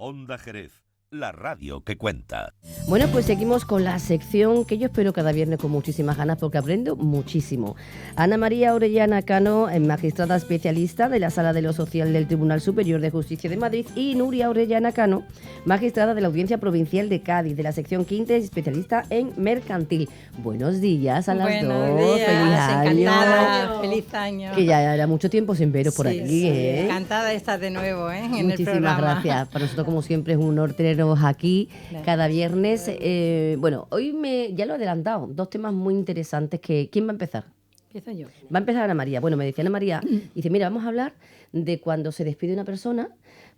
Onda Jerez, la radio que cuenta. Bueno, pues seguimos con la sección que yo espero cada viernes con muchísimas ganas porque aprendo muchísimo. Ana María Orellana Cano, magistrada especialista de la Sala de lo Social del Tribunal Superior de Justicia de Madrid, y Nuria Orellana Cano, magistrada de la Audiencia Provincial de Cádiz, de la sección quinta, especialista en mercantil. Buenos días a las dos. Días. Feliz año. Encantada. Feliz año. Que ya era mucho tiempo sin veros por aquí. Sí. Encantada de estar de nuevo en el programa. Muchísimas gracias. Para nosotros, como siempre, es un honor teneros aquí cada viernes. Bueno, hoy ya lo he adelantado, dos temas muy interesantes. ¿Quién va a empezar? Empiezo yo. Va a empezar Ana María. Bueno, me decía Ana María, dice, mira, vamos a hablar de cuando se despide una persona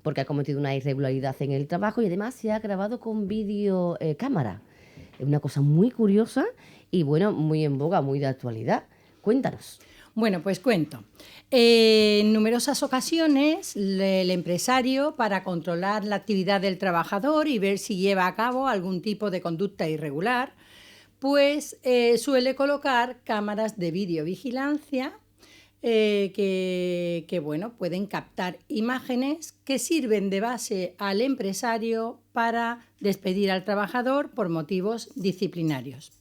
porque ha cometido una irregularidad en el trabajo y además se ha grabado con videocámara. Es una cosa muy curiosa y, bueno, muy en boga, muy de actualidad. Cuéntanos. Bueno, pues cuento. En numerosas ocasiones, el empresario, para controlar la actividad del trabajador y ver si lleva a cabo algún tipo de conducta irregular, pues suele colocar cámaras de videovigilancia que bueno, pueden captar imágenes que sirven de base al empresario para despedir al trabajador por motivos disciplinarios.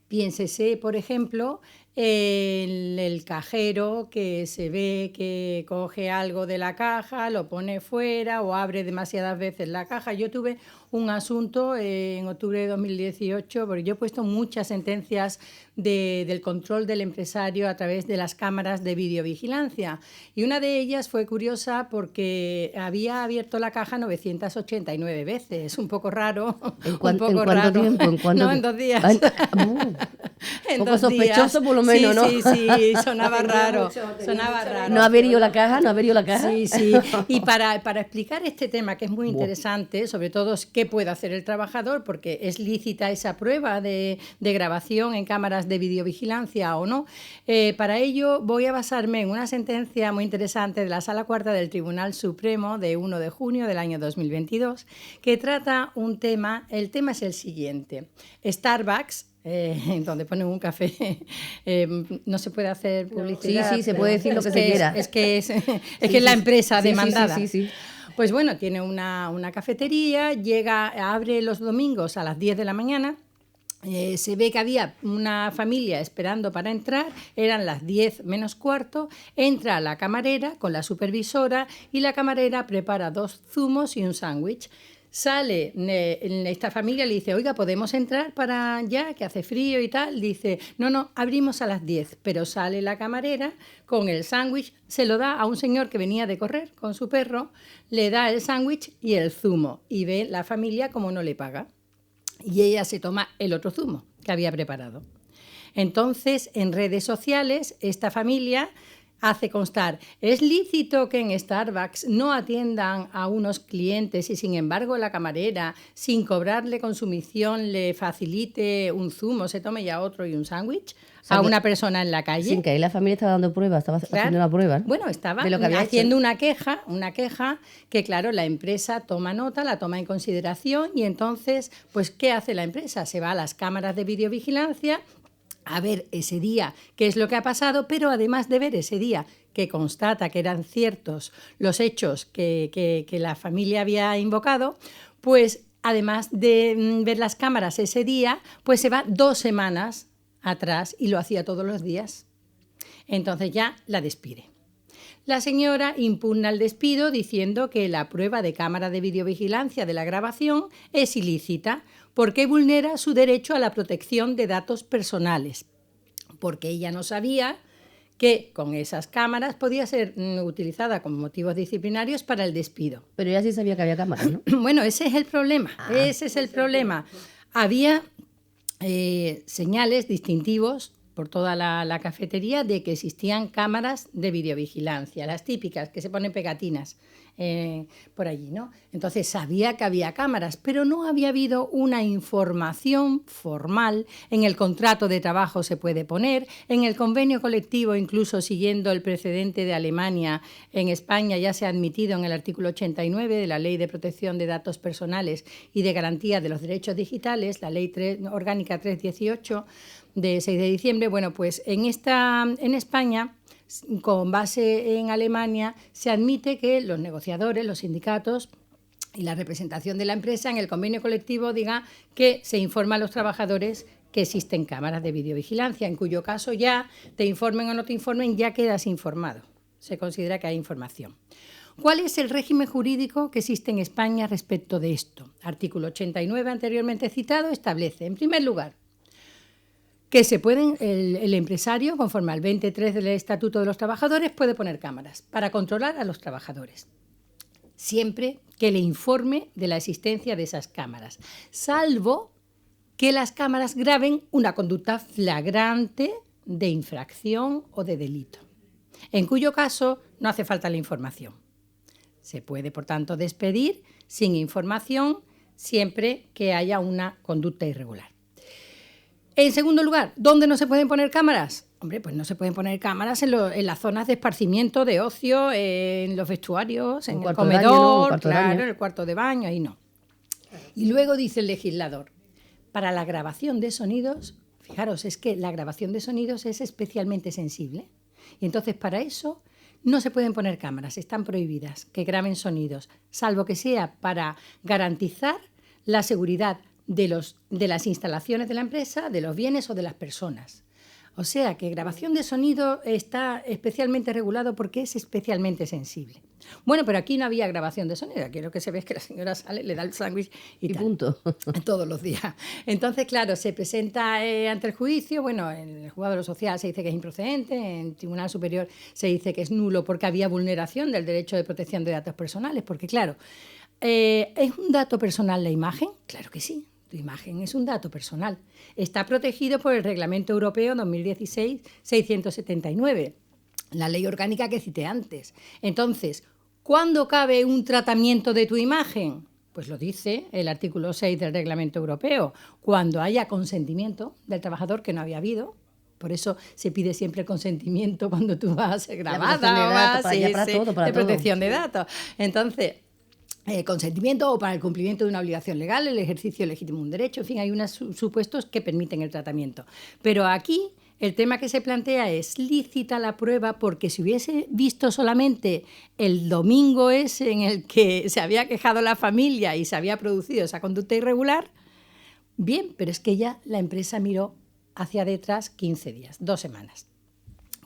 Piénsese, por ejemplo, en el cajero que se ve que coge algo de la caja, lo pone fuera o abre demasiadas veces la caja. Yo tuve un asunto en octubre de 2018, porque yo he puesto muchas sentencias del control del empresario a través de las cámaras de videovigilancia. Y una de ellas fue curiosa porque había abierto la caja 989 veces. Un poco raro. ¿En cuánto tiempo? No, en 2 días. Un poco sospechoso por lo menos, ¿no? Sí, sonaba raro. No haber ido la caja. Sí. Y para explicar este tema, que es muy interesante, sobre todo qué puede hacer el trabajador, porque es lícita esa prueba de grabación en cámaras de videovigilancia o no, para ello voy a basarme en una sentencia muy interesante de la Sala Cuarta del Tribunal Supremo de 1 de junio del año 2022, que trata un tema. El tema es el siguiente. Starbucks, donde ponen un café, no se puede hacer publicidad. Sí, se puede decir lo que se quiera. Es que es la empresa demandada. Sí. Pues bueno, tiene una cafetería, abre los domingos a las 10 de la mañana. Se ve que había una familia esperando para entrar, eran las 10 menos cuarto, entra la camarera con la supervisora y la camarera prepara 2 zumos y un sándwich. Sale esta familia, le dice, oiga, ¿podemos entrar para ya, que hace frío y tal? Dice, no, abrimos a las 10, pero sale la camarera con el sándwich, se lo da a un señor que venía de correr con su perro, le da el sándwich y el zumo, y ve la familia como no le paga. Y ella se toma el otro zumo que había preparado. Entonces, en redes sociales, esta familia hace constar, ¿es lícito que en Starbucks no atiendan a unos clientes y sin embargo la camarera, sin cobrarle consumición, le facilite un zumo, se tome ya otro y un sándwich a una persona en la calle? Sin que ahí la familia estaba dando pruebas, estaba haciendo una prueba, ¿no? Bueno, estaba de lo que había haciendo hecho. una queja que, claro, la empresa toma nota, la toma en consideración y entonces, pues, ¿qué hace la empresa? Se va a las cámaras de videovigilancia a ver ese día qué es lo que ha pasado, pero además de ver ese día que constata que eran ciertos los hechos que la familia había invocado, pues además de ver las cámaras ese día, pues se va 2 semanas atrás y lo hacía todos los días. Entonces ya la despide. La señora impugna el despido diciendo que la prueba de cámara de videovigilancia de la grabación es ilícita porque vulnera su derecho a la protección de datos personales, porque ella no sabía que con esas cámaras podía ser utilizada con motivos disciplinarios para el despido. Pero ella sí sabía que había cámaras, ¿no? Bueno, ese es el problema. Ese es el problema. Había señales distintivos por toda la cafetería de que existían cámaras de videovigilancia, las típicas que se ponen pegatinas por allí, ¿no? Entonces sabía que había cámaras, pero no había habido una información formal. En el contrato de trabajo se puede poner, en el convenio colectivo, incluso siguiendo el precedente de Alemania, en España ya se ha admitido en el artículo 89 de la Ley de Protección de Datos Personales y de Garantía de los Derechos Digitales, la Ley Orgánica 318 de 6 de diciembre. Bueno, pues en España, con base en Alemania, se admite que los negociadores, los sindicatos, y la representación de la empresa en el convenio colectivo diga que se informa a los trabajadores que existen cámaras de videovigilancia, en cuyo caso ya te informen o no te informen, ya quedas informado. Se considera que hay información. ¿Cuál es el régimen jurídico que existe en España respecto de esto? Artículo 89 anteriormente citado establece, en primer lugar, que el empresario, conforme al 23 del Estatuto de los Trabajadores, puede poner cámaras para controlar a los trabajadores, siempre que le informe de la existencia de esas cámaras, salvo que las cámaras graben una conducta flagrante de infracción o de delito, en cuyo caso no hace falta la información. Se puede, por tanto, despedir sin información siempre que haya una conducta irregular. En segundo lugar, ¿dónde no se pueden poner cámaras? Hombre, pues no se pueden poner cámaras en las zonas de esparcimiento, de ocio, en los vestuarios, en el comedor, claro, en el cuarto de baño, ahí no. Y luego dice el legislador, para la grabación de sonidos, fijaros, es que la grabación de sonidos es especialmente sensible. Y entonces para eso no se pueden poner cámaras, están prohibidas que graben sonidos, salvo que sea para garantizar la seguridad de las instalaciones de la empresa, de los bienes o de las personas. O sea que grabación de sonido está especialmente regulado porque es especialmente sensible. Bueno, pero aquí no había grabación de sonido. Aquí lo que se ve es que la señora sale, le da el sándwich y punto. Todos los días. Entonces, claro, se presenta ante el juicio. Bueno, en el juzgado de lo social se dice que es improcedente, en el Tribunal Superior se dice que es nulo porque había vulneración del derecho de protección de datos personales. Porque, claro, ¿es un dato personal la imagen? Claro que sí. Tu imagen es un dato personal. Está protegido por el Reglamento Europeo 2016-679, la ley orgánica que cité antes. Entonces, ¿cuándo cabe un tratamiento de tu imagen? Pues lo dice el artículo 6 del Reglamento Europeo, cuando haya consentimiento del trabajador, que no había habido. Por eso se pide siempre el consentimiento cuando tú vas a ser grabada, de protección de datos. Entonces, consentimiento o para el cumplimiento de una obligación legal, el ejercicio legítimo de un derecho, en fin, hay unos supuestos que permiten el tratamiento. Pero aquí el tema que se plantea es lícita la prueba, porque si hubiese visto solamente el domingo ese en el que se había quejado la familia y se había producido esa conducta irregular, bien, pero es que ya la empresa miró hacia detrás 15 días, 2 semanas.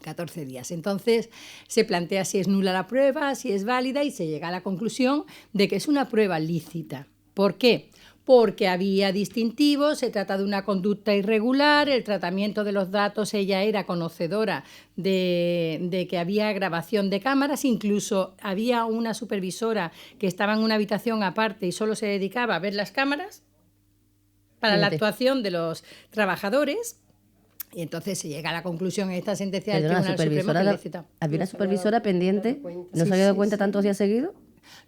14 días. Entonces se plantea si es nula la prueba, si es válida y se llega a la conclusión de que es una prueba lícita. ¿Por qué? Porque había distintivos, se trata de una conducta irregular, el tratamiento de los datos, ella era conocedora de que había grabación de cámaras, incluso había una supervisora que estaba en una habitación aparte y solo se dedicaba a ver las cámaras para la actuación de los trabajadores. Y entonces se llega a la conclusión en esta sentencia del Tribunal Supremo que lícita. ¿Había una supervisora pendiente? ¿No se había dado cuenta tantos días seguidos?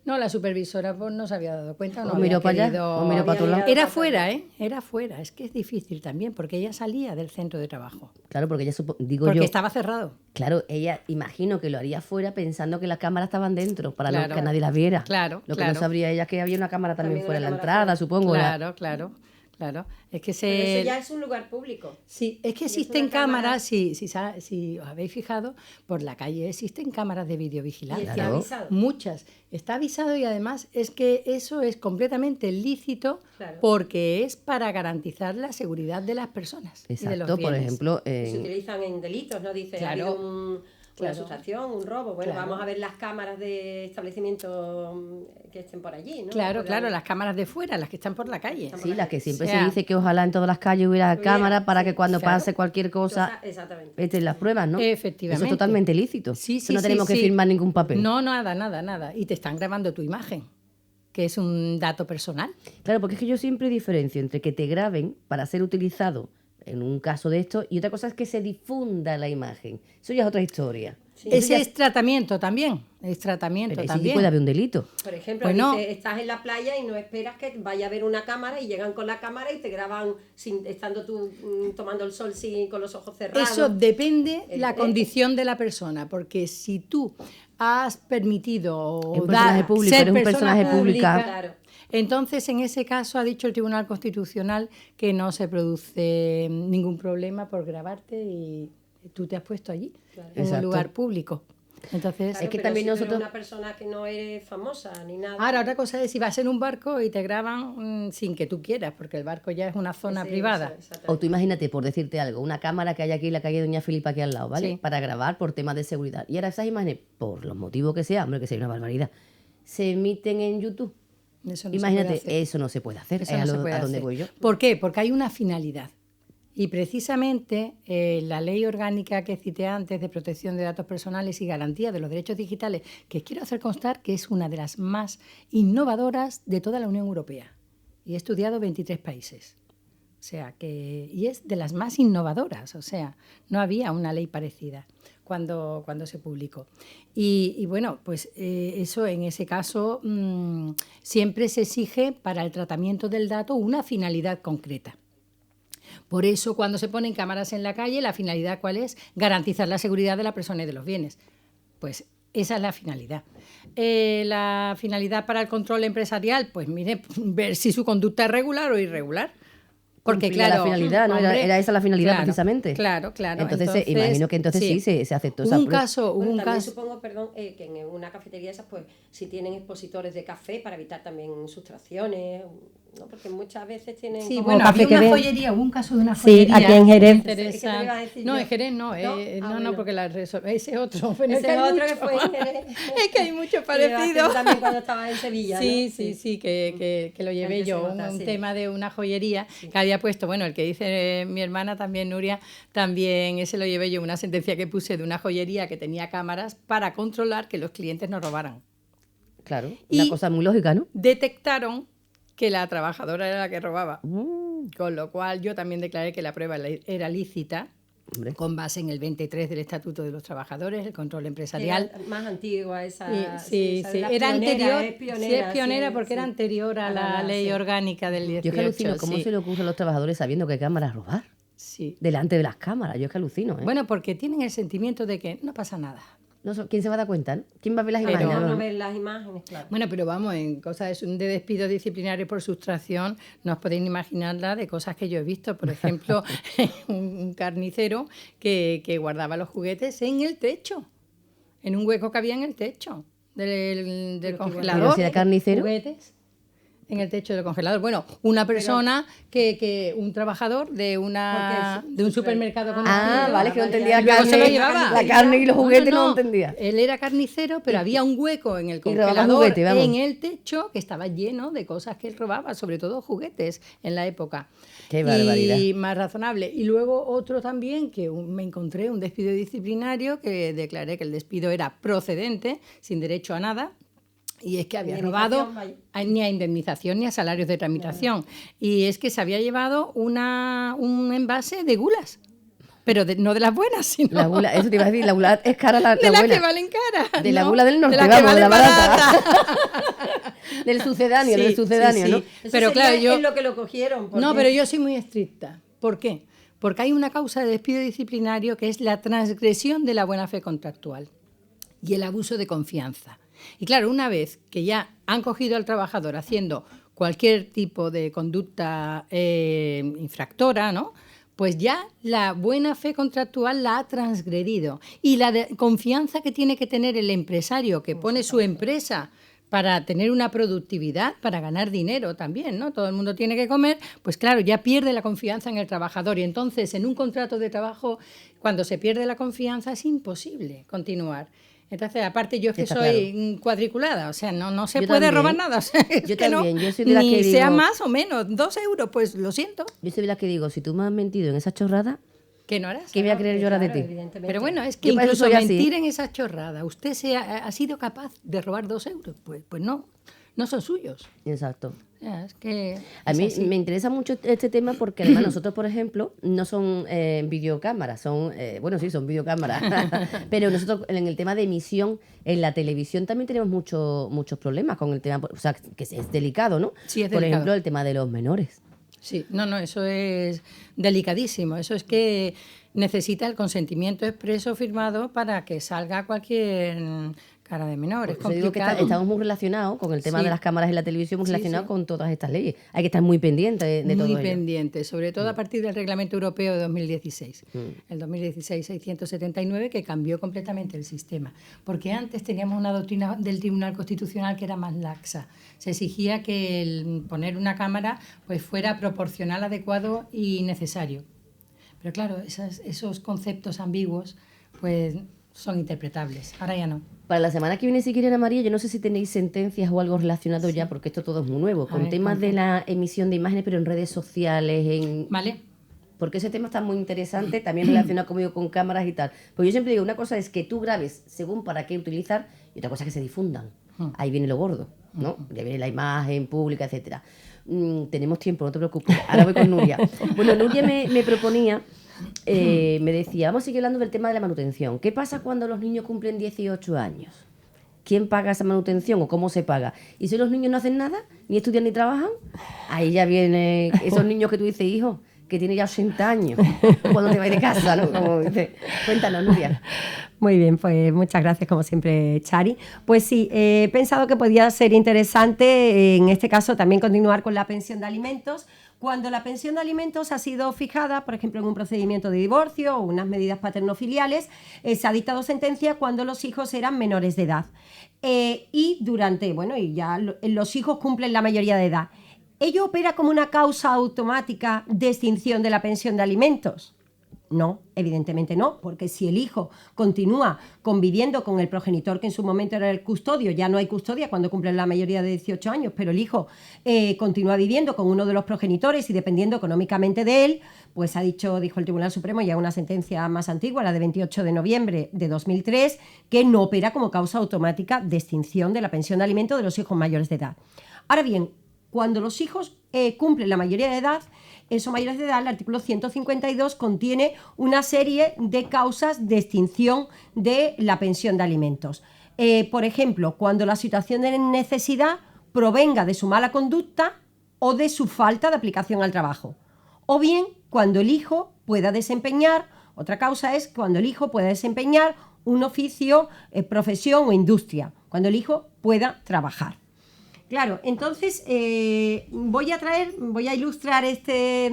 No, la supervisora pues, no se había dado cuenta. No miró para allá, o miró para otro lado. Era fuera, ¿eh? Era fuera. Es que es difícil también, porque ella salía del centro de trabajo. Claro, porque ella porque estaba cerrado. Claro, ella imagino que lo haría fuera pensando que las cámaras estaban dentro, para que nadie las viera. Claro, Lo que no sabría ella es que había una cámara también fuera en la entrada, supongo. Claro. Es que Pero eso ya es un lugar público. Sí, es que existen cámaras, si os habéis fijado, por la calle existen cámaras de videovigilancia. ¿Y está avisado? Muchas. Está avisado y además es que eso es completamente lícito porque es para garantizar la seguridad de las personas. Exacto, y de los bienes. Por ejemplo. Se utilizan en delitos, ¿no? Dice, ha habido una sustracción, un robo. Bueno, vamos a ver las cámaras de establecimientos que estén por allí, ¿no? Claro, las cámaras de fuera, las que están por la calle. Sí, las que siempre se dice que ojalá en todas las calles hubiera cámaras para que cuando pase cualquier cosa estén las pruebas, ¿no? Efectivamente. Eso es totalmente lícito. Sí, no tenemos que firmar ningún papel. No, nada. Y te están grabando tu imagen, que es un dato personal. Claro, porque es que yo siempre diferencio entre que te graben para ser utilizado en un caso de esto y otra cosa es que se difunda la imagen. Eso ya es otra historia. Sí. Ese es tratamiento también. Es tratamiento pero también. Sí puede haber un delito. Por ejemplo, dice, estás en la playa y no esperas que vaya a ver una cámara y llegan con la cámara y te graban estando tú tomando el sol con los ojos cerrados. Eso depende de la condición de la persona, porque si tú has permitido ser un personaje público, claro. Entonces, en ese caso, ha dicho el Tribunal Constitucional que no se produce ningún problema por grabarte y tú te has puesto allí, en un lugar público. Entonces, Claro, es que pero también si tú eres nosotros- una persona que no eres famosa ni nada. ahora otra cosa es si vas en un barco y te graban sin que tú quieras, porque el barco ya es una zona Sí, privada. eso, exactamente. O tú imagínate, por decirte algo, una cámara que hay aquí en la calle Doña Filipa aquí al lado, ¿vale? Sí. Para grabar por temas de seguridad. Y ahora esas imágenes, por los motivos que sea, hombre, que sea una barbaridad, se emiten en YouTube. Eso no se Imagínate, puede hacer. eso no se puede hacer. Eso es no a, se lo- puede a donde hacer. voy yo. ¿Por qué? Porque hay una finalidad. Y precisamente la ley orgánica que cité antes de protección de datos personales y garantía de los derechos digitales, que quiero hacer constar que es una de las más innovadoras de toda la Unión Europea. Y he estudiado 23 países. O sea, y es de las más innovadoras. O sea, no había una ley parecida cuando se publicó. Y bueno, pues eso en ese caso siempre se exige para el tratamiento del dato una finalidad concreta. Por eso, cuando se ponen cámaras en la calle, la finalidad ¿cuál es? Garantizar la seguridad de la persona y de los bienes. Pues esa es la finalidad. La finalidad para el control empresarial, pues mire, ver si su conducta es regular o irregular. Porque Cumplía claro, la finalidad, ¿no? hombre, Era esa la finalidad claro, precisamente. Claro. Entonces, imagino que entonces sí se aceptó Hubo esa un prueba. caso, hubo Bueno, un también caso. supongo, perdón, que en una cafetería esas, pues, si tienen expositores de café para evitar también sustracciones, ¿no? Porque muchas veces tienen Sí, como bueno, café había que una ven. joyería, hubo un caso de una Sí, joyería. aquí en Jerez. Interesante. ¿Qué te iba a decir No, yo? en Jerez no, ¿No? Ah, no, bueno. porque ese es otro. Bueno, es Ese que hay es otro que mucho. fue en Jerez. Es que hay mucho Que llevaste parecido. tú también cuando estabas en Sevilla, Sí, ¿no? sí, que lo llevé Antes yo, se nota, un sí. tema de una joyería que había puesto, bueno, el que dice mi hermana también, Nuria, también ese lo llevé yo, una sentencia que puse de una joyería que tenía cámaras para controlar que los clientes no robaran. Claro, Y- una cosa muy lógica, ¿no? Detectaron que la trabajadora era la que robaba, Mm, con lo cual yo también declaré que la prueba era lícita, hombre. con base en el 23 del Estatuto de los Trabajadores, el control empresarial. Era más antigua esa. Sí, esa sí, era era pionera, anterior, es pionera, sí, es pionera sí, porque era sí. anterior a la Para ley sí. orgánica del 18. Yo es que alucino, ¿cómo sí. se le ocurre a los trabajadores sabiendo que hay cámaras robar? Sí. Delante de las cámaras, yo es que alucino, ¿eh? Bueno, porque tienen el sentimiento de que no pasa nada. ¿Quién se va a dar cuenta? ¿No? ¿Quién va a ver las Pero- imágenes? No ¿No? ver las imágenes, claro. Bueno, pero vamos, en cosas de despido disciplinario por sustracción, no os podéis ni imaginar la de cosas que yo he visto. Por ejemplo, un carnicero que guardaba los juguetes en el techo, en un hueco que había en el techo del congelador. Pero si era carnicero. Juguetes en el techo del congelador. Bueno, una persona un trabajador de un supermercado conocido. Ah, vale, que no entendía Y luego carne. se lo llevaba. La carne y los juguetes no entendía. Él era carnicero, pero había un hueco en el Y robaba congelador, juguete, vamos. en el techo, que estaba lleno de cosas que él robaba, sobre todo juguetes en la época. Qué barbaridad. Y más razonable. Y luego otro también, que me encontré un despido disciplinario, que declaré que el despido era procedente, sin derecho a nada. Y es que había robado Indemnización, ni a indemnización ni a salarios de tramitación. Y es que se había llevado un envase de gulas, pero no de las buenas, sino La gula, eso te iba a decir, la gula es cara, la de las buena. que valen cara. De la ¿no? gula del norte, de las que vamos, de la valen barata. Del sucedáneo, Sí, del sucedáneo, sí, ¿no? sí. Eso Pero sería claro, yo... en lo que lo cogieron. porque- No, pero yo soy muy estricta. ¿Por qué? Porque hay una causa de despido disciplinario que es la transgresión de la buena fe contractual y el abuso de confianza. Y claro, una vez que ya han cogido al trabajador haciendo cualquier tipo de conducta infractora, ¿no? Pues ya la buena fe contractual la ha transgredido. Y la confianza que tiene que tener el empresario que pone su empresa para tener una productividad, para ganar dinero también, ¿no? Todo el mundo tiene que comer, pues claro, ya pierde la confianza en el trabajador. Y entonces, en un contrato de trabajo, cuando se pierde la confianza, es imposible continuar. Entonces, aparte yo es que Está soy cuadriculada, o sea, no se Yo puede también. robar nada. O sea, es Yo que también, no, yo soy de las ni que sea digo- más o menos, 2 euros, pues lo siento, Yo soy de las que digo, si tú me has mentido en esa chorrada, que no harás. ¿qué voy a creer yo ahora de Claro, ti? evidentemente. Pero bueno, es que Yo para eso incluso soy así. mentir en esa chorrada, ¿usted ha sido capaz de robar 2 euros? Pues no son suyos. Exacto. O sea, es que A es mí así. me interesa mucho este tema porque además nosotros, por ejemplo, no son videocámaras, son, bueno, sí, son videocámaras, pero nosotros en el tema de emisión en la televisión también tenemos muchos problemas con el tema, o sea, que es delicado, ¿no? Sí, es por delicado. ejemplo, el tema de los menores. Sí, no, eso es delicadísimo. Eso es que necesita el consentimiento expreso firmado para que salga cualquier cara de menor. Es Por eso digo que complicado. estamos muy relacionados con el tema Sí. de las cámaras en la televisión, muy Sí, relacionados sí. con todas estas leyes. Hay que estar muy pendiente de todo Muy ello. pendiente, sobre todo a partir del Reglamento Europeo de 2016, el 2016-679, que cambió completamente el sistema. Porque antes teníamos una doctrina del Tribunal Constitucional que era más laxa. Se exigía que el poner una cámara pues fuera proporcional, adecuado y necesario. Pero claro, esos conceptos ambiguos pues son interpretables. Ahora ya no. Para la semana que viene, si quieren, Ana María, yo no sé si tenéis sentencias o algo relacionado ya, porque esto todo es muy nuevo, con ver, temas de cuéntame. la emisión de imágenes, pero en redes sociales, ¿Vale? porque ese tema está muy interesante, también relacionado conmigo con cámaras y tal. Pues yo siempre digo, una cosa es que tú grabes según para qué utilizar, y otra cosa es que se difundan. Ahí viene lo gordo, ¿no? Ya viene la imagen pública, etcétera. Tenemos tiempo, no te preocupes. Ahora voy con Nuria. Bueno, Nuria me proponía, me decía, vamos a seguir hablando del tema de la manutención. ¿Qué pasa cuando los niños cumplen 18 años? ¿Quién paga esa manutención o cómo se paga? Y si los niños no hacen nada, ni estudian ni trabajan, ahí ya vienen esos niños que tú dices, hijo, que tiene ya 80 años, cuando te vas de casa, ¿no? Como dice. Cuéntanos, Nuria. Muy bien, pues muchas gracias como siempre, Chari. Pues sí, he pensado que podía ser interesante en este caso también continuar con la pensión de alimentos. Cuando la pensión de alimentos ha sido fijada, por ejemplo, en un procedimiento de divorcio o unas medidas paternofiliales, se ha dictado sentencia cuando los hijos eran menores de edad. Y ya los hijos cumplen la mayoría de edad. ¿Ello opera como una causa automática de extinción de la pensión de alimentos? No, evidentemente no, porque si el hijo continúa conviviendo con el progenitor que en su momento era el custodio, ya no hay custodia cuando cumplen la mayoría de 18 años, pero el hijo continúa viviendo con uno de los progenitores y dependiendo económicamente de él, pues dijo el Tribunal Supremo, ya una sentencia más antigua, la de 28 de noviembre de 2003, que no opera como causa automática de extinción de la pensión de alimentos de los hijos mayores de edad. Ahora bien, cuando los hijos cumplen la mayoría de edad, esos mayores de edad, el artículo 152 contiene una serie de causas de extinción de la pensión de alimentos. Por ejemplo, cuando la situación de necesidad provenga de su mala conducta o de su falta de aplicación al trabajo. O bien, cuando el hijo pueda desempeñar, otra causa es cuando el hijo pueda desempeñar un oficio, profesión o industria, cuando el hijo pueda trabajar. Claro, entonces voy a ilustrar este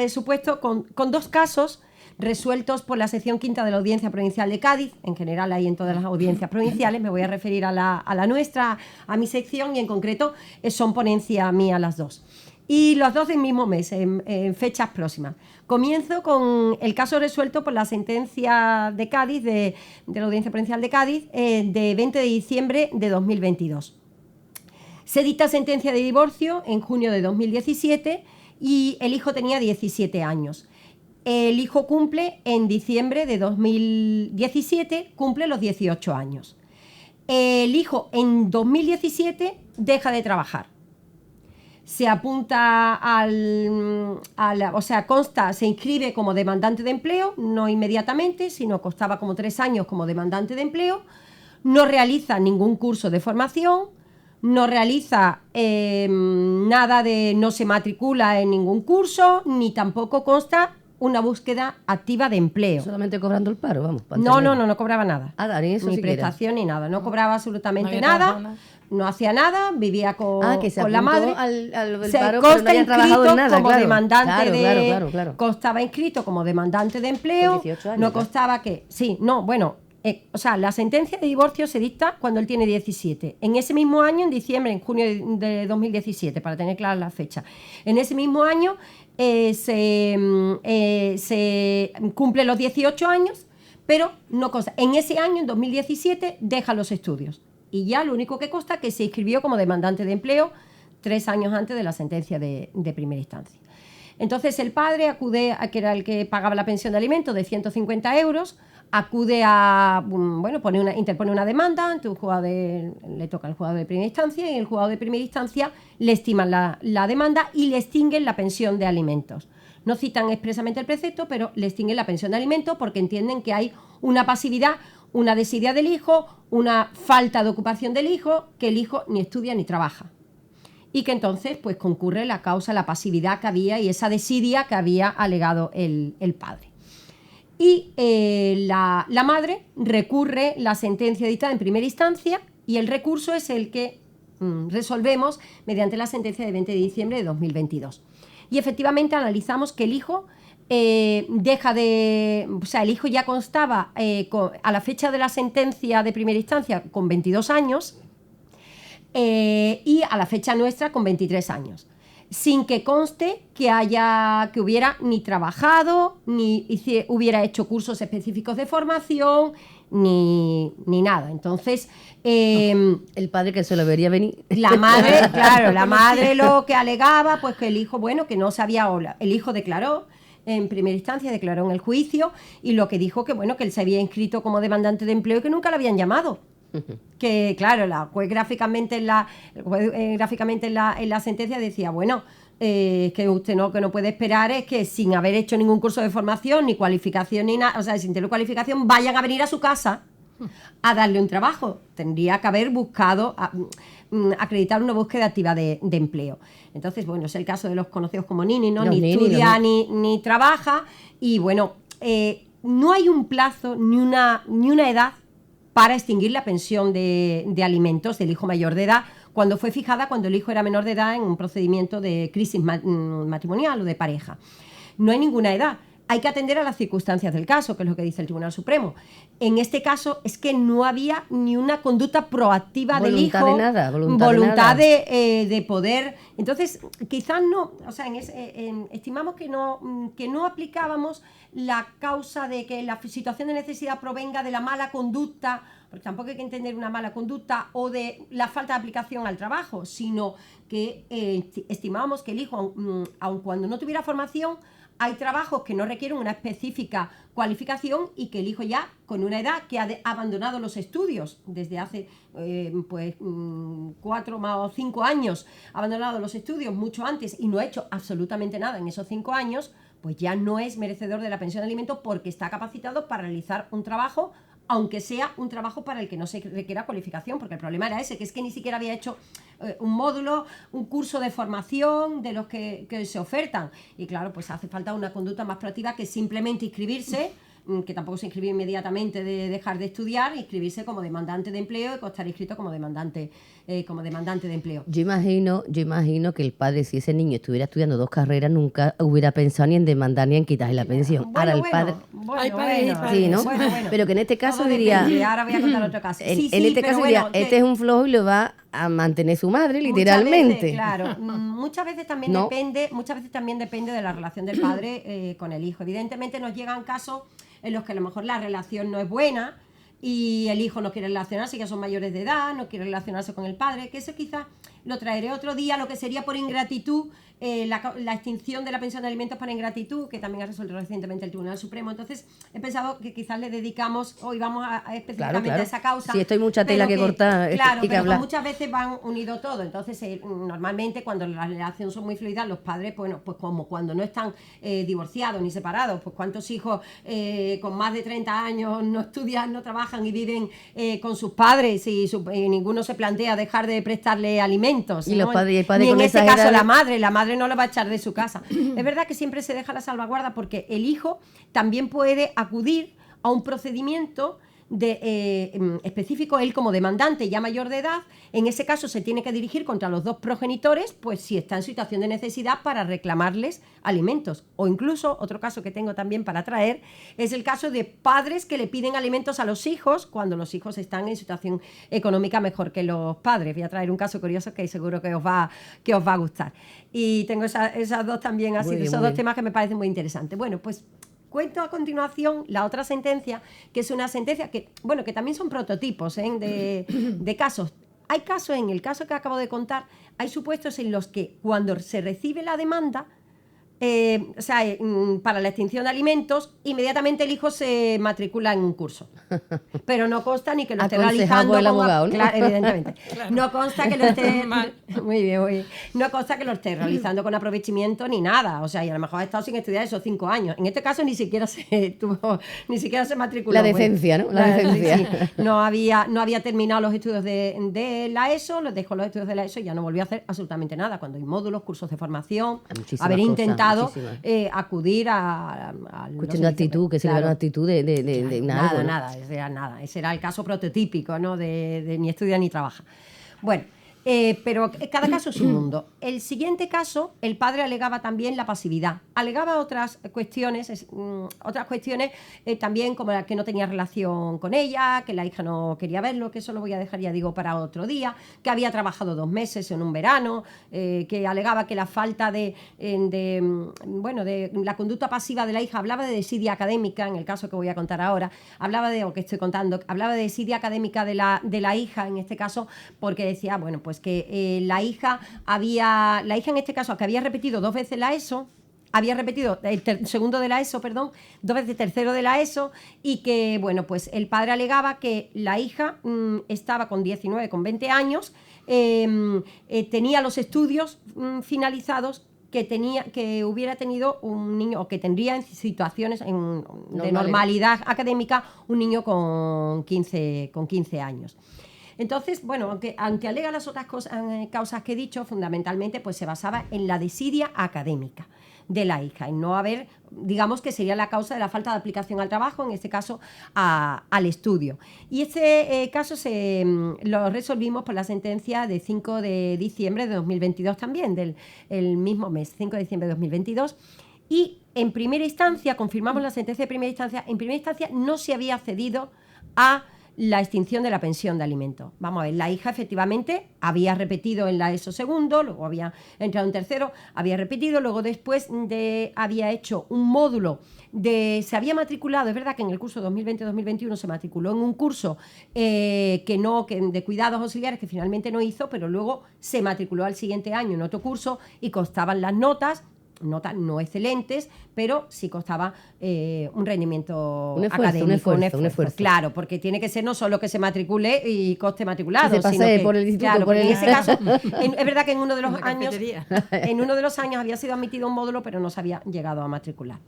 supuesto con dos casos resueltos por la sección quinta de la Audiencia Provincial de Cádiz. En general hay en todas las audiencias provinciales, me voy a referir a la nuestra, a mi sección, y en concreto son ponencia mía las dos. Y los dos del mismo mes, en fechas próximas. Comienzo con el caso resuelto por la sentencia de Cádiz, de la Audiencia Provincial de Cádiz, de 20 de diciembre de 2022. Se dicta sentencia de divorcio en junio de 2017 y el hijo tenía 17 años. El hijo cumple en diciembre de 2017, cumple los 18 años. El hijo en 2017 deja de trabajar. Se apunta se inscribe como demandante de empleo, no inmediatamente, sino constaba como 3 años como demandante de empleo, no realiza ningún curso de formación, no realiza no se matricula en ningún curso, ni tampoco consta una búsqueda activa de empleo. Solamente cobrando el paro, vamos. No cobraba nada. Ni eso ni siquiera. prestación ni nada. No cobraba absolutamente No había trabajado nada, no hacía nada, vivía con la madre. al Se paro, pero consta no había trabajado en nada, como claro. demandante Claro. Constaba inscrito como demandante de empleo. Con 18 años, no ¿no? constaba que... Sí, no, bueno... la sentencia de divorcio se dicta cuando él tiene 17. En ese mismo año, en diciembre, en junio de 2017, para tener clara la fecha. En ese mismo año se cumple los 18 años, pero no consta. En ese año, en 2017, deja los estudios. Y ya lo único que consta es que se inscribió como demandante de empleo 3 años antes de la sentencia de primera instancia. Entonces el padre acude a que era el que pagaba la pensión de alimentos de 150 euros, acude a, interpone una demanda ante un juzgado le toca al juzgado de primera instancia, y el juzgado de primera instancia le estiman la demanda y le extinguen la pensión de alimentos. No citan expresamente el precepto, pero le extinguen la pensión de alimentos porque entienden que hay una pasividad, una desidia del hijo, una falta de ocupación del hijo, que el hijo ni estudia ni trabaja. Y que entonces pues concurre la causa, la pasividad que había y esa desidia que había alegado el padre. y la madre recurre la sentencia dictada en primera instancia y el recurso es el que resolvemos mediante la sentencia de 20 de diciembre de 2022. Y efectivamente analizamos que el hijo el hijo ya constaba a la fecha de la sentencia de primera instancia con 22 años y a la fecha nuestra con 23 años, sin que conste que hubiera ni trabajado, ni hubiera hecho cursos específicos de formación, ni nada. Entonces, el padre que se lo vería venir. La madre, claro, la madre lo que alegaba, pues que el hijo, bueno, que no sabía, el hijo declaró en primera instancia, declaró en el juicio, y lo que dijo que, bueno, que él se había inscrito como demandante de empleo y que nunca lo habían llamado. Que, claro, la juez gráficamente en la sentencia decía, bueno, que usted que no puede esperar es que sin haber hecho ningún curso de formación, ni cualificación, ni nada, o sea, sin tener cualificación, vayan a venir a su casa a darle un trabajo. Tendría que haber buscado acreditar una búsqueda activa de empleo. Entonces, bueno, es el caso de los conocidos como nini, ¿no? Ni estudia ni trabaja, y bueno, no hay un plazo ni una edad para extinguir la pensión de alimentos del hijo mayor de edad cuando fue fijada cuando el hijo era menor de edad en un procedimiento de crisis matrimonial o de pareja. No hay ninguna edad. Hay que atender a las circunstancias del caso, que es lo que dice el Tribunal Supremo. En este caso es que no había ni una conducta proactiva del hijo, voluntad de poder. Entonces, quizás no, o sea, estimamos que no aplicábamos la causa de que la situación de necesidad provenga de la mala conducta, porque tampoco hay que entender una mala conducta o de la falta de aplicación al trabajo, sino que estimábamos que el hijo, aun cuando no tuviera formación, hay trabajos que no requieren una específica cualificación y que el hijo ya, con una edad que ha abandonado los estudios desde hace 4 o 5 años, ha abandonado los estudios mucho antes y no ha hecho absolutamente nada en esos 5 años, pues ya no es merecedor de la pensión de alimentos porque está capacitado para realizar un trabajo, aunque sea un trabajo para el que no se requiera cualificación, porque el problema era ese, que es que ni siquiera había hecho un módulo, un curso de formación de los que se ofertan. Y claro, pues hace falta una conducta más proactiva que simplemente inscribirse, que tampoco se inscribe inmediatamente de dejar de estudiar, inscribirse como demandante de empleo y estar inscrito como demandante de empleo. Yo imagino que el padre, si ese niño estuviera estudiando 2 carreras, nunca hubiera pensado ni en demandar ni en quitarle la pensión. Ahora el padre... Sí, ¿no? Pero que en este caso diría... Ahora voy a contar otro caso. En este caso diría, este es un flojo y lo va a mantener su madre, literalmente. Muchas veces también depende de la relación del padre con el hijo. Evidentemente nos llegan casos en los que a lo mejor la relación no es buena y el hijo no quiere relacionarse, ya son mayores de edad, no quiere relacionarse con el padre, que eso quizás lo traeré otro día, lo que sería por ingratitud, la extinción de la pensión de alimentos por ingratitud, que también ha resuelto recientemente el Tribunal Supremo. Entonces he pensado que quizás le dedicamos, hoy vamos a específicamente a esa causa. Sí, esto hay mucha tela que cortar y que hablar. Muchas veces van unido todo. Entonces normalmente cuando las relaciones son muy fluidas, los padres, bueno, pues como cuando no están divorciados ni separados, pues cuántos hijos con más de 30 años no estudian, no trabajan y viven con sus padres y ninguno se plantea dejar de prestarle alimentos. Y ¿no? Los padres, ni en este caso la madre no lo va a echar de su casa. Es verdad que siempre se deja la salvaguarda porque el hijo también puede acudir a un procedimiento específico, él como demandante ya mayor de edad. En ese caso se tiene que dirigir contra los 2 progenitores, pues si está en situación de necesidad, para reclamarles alimentos. O incluso, otro caso que tengo también para traer, es el caso de padres que le piden alimentos a los hijos cuando los hijos están en situación económica mejor que los padres. Voy a traer un caso curioso que seguro que os va a gustar. Y tengo esas dos también, así, esos dos temas que me parecen muy interesantes. Bueno, pues cuento a continuación la otra sentencia, que es una sentencia que también son prototipos de casos. Hay casos, en el caso que acabo de contar, hay supuestos en los que cuando se recibe la demanda, para la extinción de alimentos, inmediatamente el hijo se matricula en un curso. Pero no consta ni que lo esté realizando el abogado, ¿no? Claro, evidentemente. Claro. No consta que lo esté muy bien. No consta que lo esté realizando con aprovechamiento ni nada. O sea, y a lo mejor ha estado sin estudiar esos 5 años. En este caso ni siquiera se matriculó. La decencia, ¿no? La decencia. Sí. No había terminado los estudios de la ESO, dejó los estudios de la ESO y ya no volvió a hacer absolutamente nada. Cuando hay módulos, cursos de formación, haber intentado complicado muchísimas. acudir a Cuestión de actitud, que se le da una actitud de nada, algo, ¿no? nada. Ese era el caso prototípico, ¿no? De ni estudia ni trabaja. Bueno, pero cada caso es un mundo. El siguiente caso, el padre alegaba también la pasividad. Alegaba otras cuestiones también, como la que no tenía relación con ella, que la hija no quería verlo, que eso lo voy a dejar, ya digo, para otro día, que había trabajado 2 meses en un verano, que alegaba que la falta de la conducta pasiva de la hija, hablaba de desidia académica, en el caso que voy a contar ahora, hablaba de desidia académica de la hija, en este caso, porque decía, bueno, pues que la hija en este caso, que había repetido 2 veces la ESO, había repetido el segundo de la ESO, 2 veces tercero de la ESO, y que, bueno, pues el padre alegaba que la hija estaba con 19, con 20 años, tenía los estudios finalizados, que hubiera tenido un niño, o que tendría en situaciones de normalidad académica un niño con 15 años. Entonces, bueno, aunque alega las otras causas que he dicho, fundamentalmente pues se basaba en la desidia académica de la hija, en no haber, digamos que sería la causa de la falta de aplicación al trabajo, en este caso al estudio. Y este caso lo resolvimos por la sentencia de 5 de diciembre de 2022 también, del mismo mes, 5 de diciembre de 2022. Y en primera instancia, confirmamos la sentencia de primera instancia, en primera instancia no se había accedido a la extinción de la pensión de alimentos. Vamos a ver, la hija efectivamente había repetido en la ESO segundo, luego había entrado en tercero, había repetido, luego después había hecho un módulo se había matriculado, es verdad que en el curso 2020-2021 se matriculó en un curso de cuidados auxiliares que finalmente no hizo, pero luego se matriculó al siguiente año en otro curso y constaban las notas no excelentes, pero sí costaba un rendimiento académico, un esfuerzo. Claro, porque tiene que ser no solo que se matricule y coste matriculado, que se pase por el instituto. Claro, porque en ese caso, es verdad que en uno de los años había sido admitido un módulo, pero no se había llegado a matricular.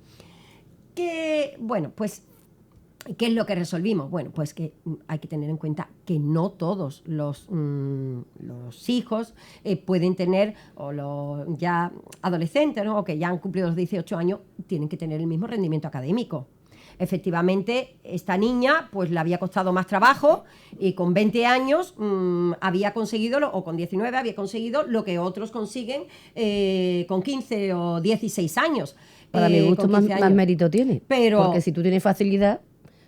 ¿Qué es lo que resolvimos? Bueno, pues que hay que tener en cuenta que no todos los hijos pueden tener, o los ya adolescentes, ¿no? O que ya han cumplido los 18 años, tienen que tener el mismo rendimiento académico. Efectivamente, esta niña pues le había costado más trabajo y con 20 años había conseguido, o con 19 había conseguido lo que otros consiguen con 15 o 16 años. Para mi gusto más mérito tiene, porque si tú tienes facilidad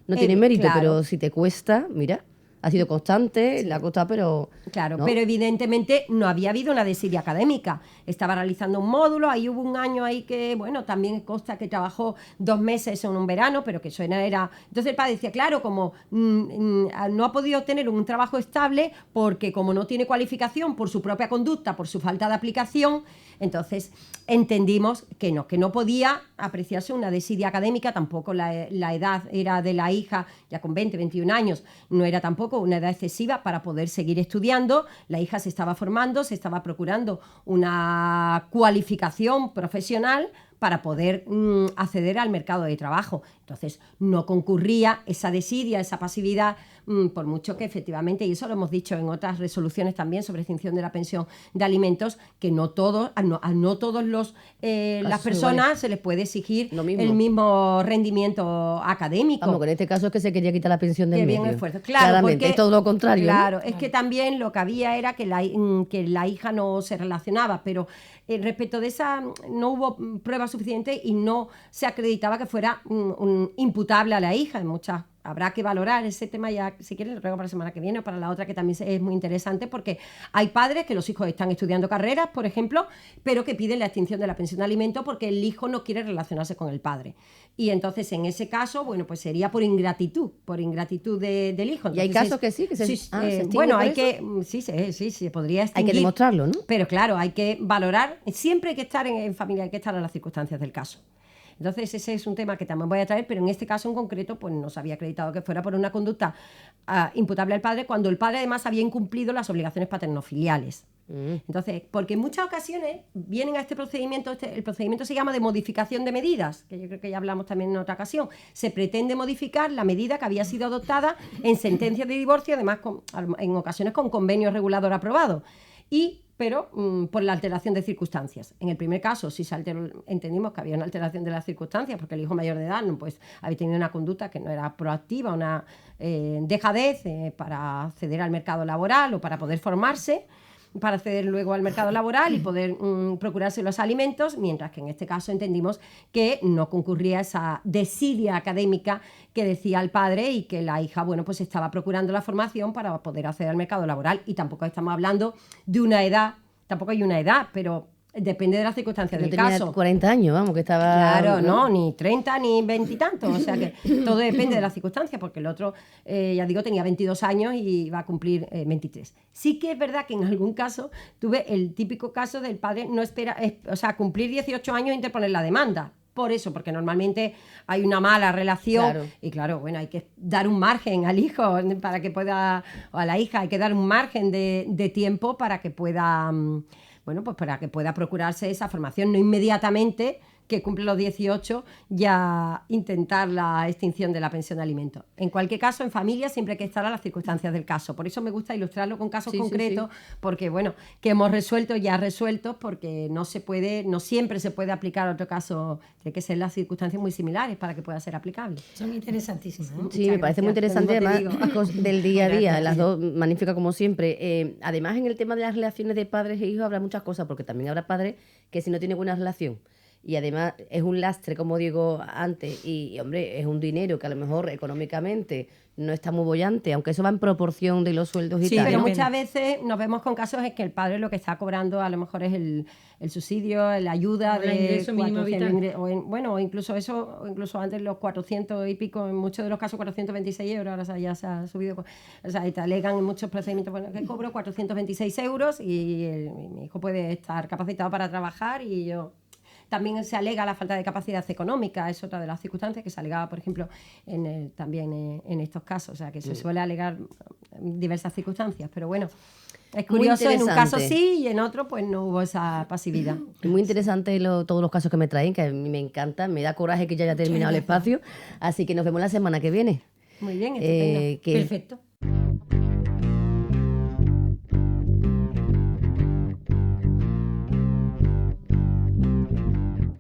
no tiene mérito, claro. Pero si te cuesta, mira, ha sido constante, sí. La costa, pero... Claro, ¿no? Pero evidentemente no había habido una desidia académica. Estaba realizando un módulo, ahí hubo un año ahí que, bueno, también consta que trabajó 2 meses en un verano, pero que eso era... Entonces el padre decía, claro, como no ha podido tener un trabajo estable porque como no tiene cualificación por su propia conducta, por su falta de aplicación, entonces entendimos que no podía apreciarse una desidia académica, tampoco la edad era de la hija, ya con 20, 21 años, no era tampoco una edad excesiva para poder seguir estudiando. La hija se estaba formando, se estaba procurando una cualificación profesional para poder acceder al mercado de trabajo. Entonces, no concurría esa desidia, esa pasividad, por mucho que efectivamente, y eso lo hemos dicho en otras resoluciones también sobre extinción de la pensión de alimentos, que no todos, a no todos las personas se les puede exigir el mismo rendimiento académico. Vamos, que en este caso es que se quería quitar la pensión del medio. Esfuerzo. Claro, claramente, porque, es todo lo contrario. Claro, ¿no? Es que también lo que había era que la hija no se relacionaba, pero respecto de esa no hubo pruebas suficientes y no se acreditaba que fuera imputable a la hija. Habrá que valorar ese tema ya, si quieren, lo traigo para la semana que viene o para la otra, que también es muy interesante, porque hay padres que los hijos están estudiando carreras, por ejemplo, pero que piden la extinción de la pensión de alimentos porque el hijo no quiere relacionarse con el padre. Y entonces, en ese caso, bueno, pues sería por ingratitud del hijo. Entonces, y hay casos que sí, que se bueno, hay que... Sí, se podría extinguir. Hay que demostrarlo, ¿no? Pero claro, hay que valorar, siempre hay que estar en familia, hay que estar en las circunstancias del caso. Entonces ese es un tema que también voy a traer, pero en este caso en concreto pues no se había acreditado que fuera por una conducta imputable al padre, cuando el padre además había incumplido las obligaciones paternofiliales. Entonces, porque en muchas ocasiones vienen a este procedimiento, el procedimiento se llama de modificación de medidas, que yo creo que ya hablamos también en otra ocasión. Se pretende modificar la medida que había sido adoptada en sentencias de divorcio, además en ocasiones con convenio regulador aprobado. pero por la alteración de circunstancias. En el primer caso, sí entendimos que había una alteración de las circunstancias, porque el hijo mayor de edad pues, había tenido una conducta que no era proactiva, una dejadez para acceder al mercado laboral o para poder formarse, para acceder luego al mercado laboral y poder procurarse los alimentos, mientras que en este caso entendimos que no concurría esa desidia académica que decía el padre y que la hija, bueno, pues estaba procurando la formación para poder acceder al mercado laboral. Y tampoco estamos hablando de una edad, tampoco hay una edad, pero depende de las circunstancias del tenía caso. 40 años, vamos, que estaba... Claro, no, ni 30 ni 20 y tantos, o sea que todo depende de las circunstancias, porque el otro, ya digo, tenía 22 años y va a cumplir 23. Sí que es verdad que en algún caso tuve el típico caso del padre no espera, o sea, cumplir 18 años e interponer la demanda. Por eso, porque normalmente hay una mala relación, claro. Y claro, bueno, hay que dar un margen al hijo para que pueda, o a la hija, hay que dar un margen de tiempo para que pueda... Bueno, pues para que pueda procurarse esa formación, no inmediatamente que cumple los 18 ya intentar la extinción de la pensión de alimentos. En cualquier caso, en familia siempre hay que estar a las circunstancias del caso. Por eso me gusta ilustrarlo con casos concretos, porque bueno, que hemos resuelto ya resueltos, porque no siempre se puede aplicar a otro caso, tiene que ser las circunstancias muy similares para que pueda ser aplicable. Son interesantísimas, ¿eh? Sí, me parece muy interesante, además, del día a día, las dos magníficas como siempre. Además, en el tema de las relaciones de padres e hijos habrá muchas cosas, porque también habrá padres que si no tienen buena relación, y además es un lastre, como digo antes, y hombre, es un dinero que a lo mejor económicamente no está muy bollante, aunque eso va en proporción de los sueldos y sí, tal. pero muchas veces nos vemos con casos en que el padre lo que está cobrando a lo mejor es el subsidio, la ayuda de ingreso mínimo vital. O incluso eso, o incluso antes los 400 y pico, en muchos de los casos 426 euros, ahora ya se ha subido, o sea, y te alegan en muchos procedimientos, bueno, que cobro 426 euros y mi hijo puede estar capacitado para trabajar y yo... También se alega la falta de capacidad económica, es otra de las circunstancias que se alegaba, por ejemplo, también en estos casos. O sea, que se suele alegar diversas circunstancias. Pero bueno, es curioso, en un caso sí y en otro pues no hubo esa pasividad. Muy interesante todos los casos que me traen, que a mí me encantan. Me da coraje que ya haya terminado el espacio. Así que nos vemos la semana que viene. Muy bien, estupendo. Perfecto.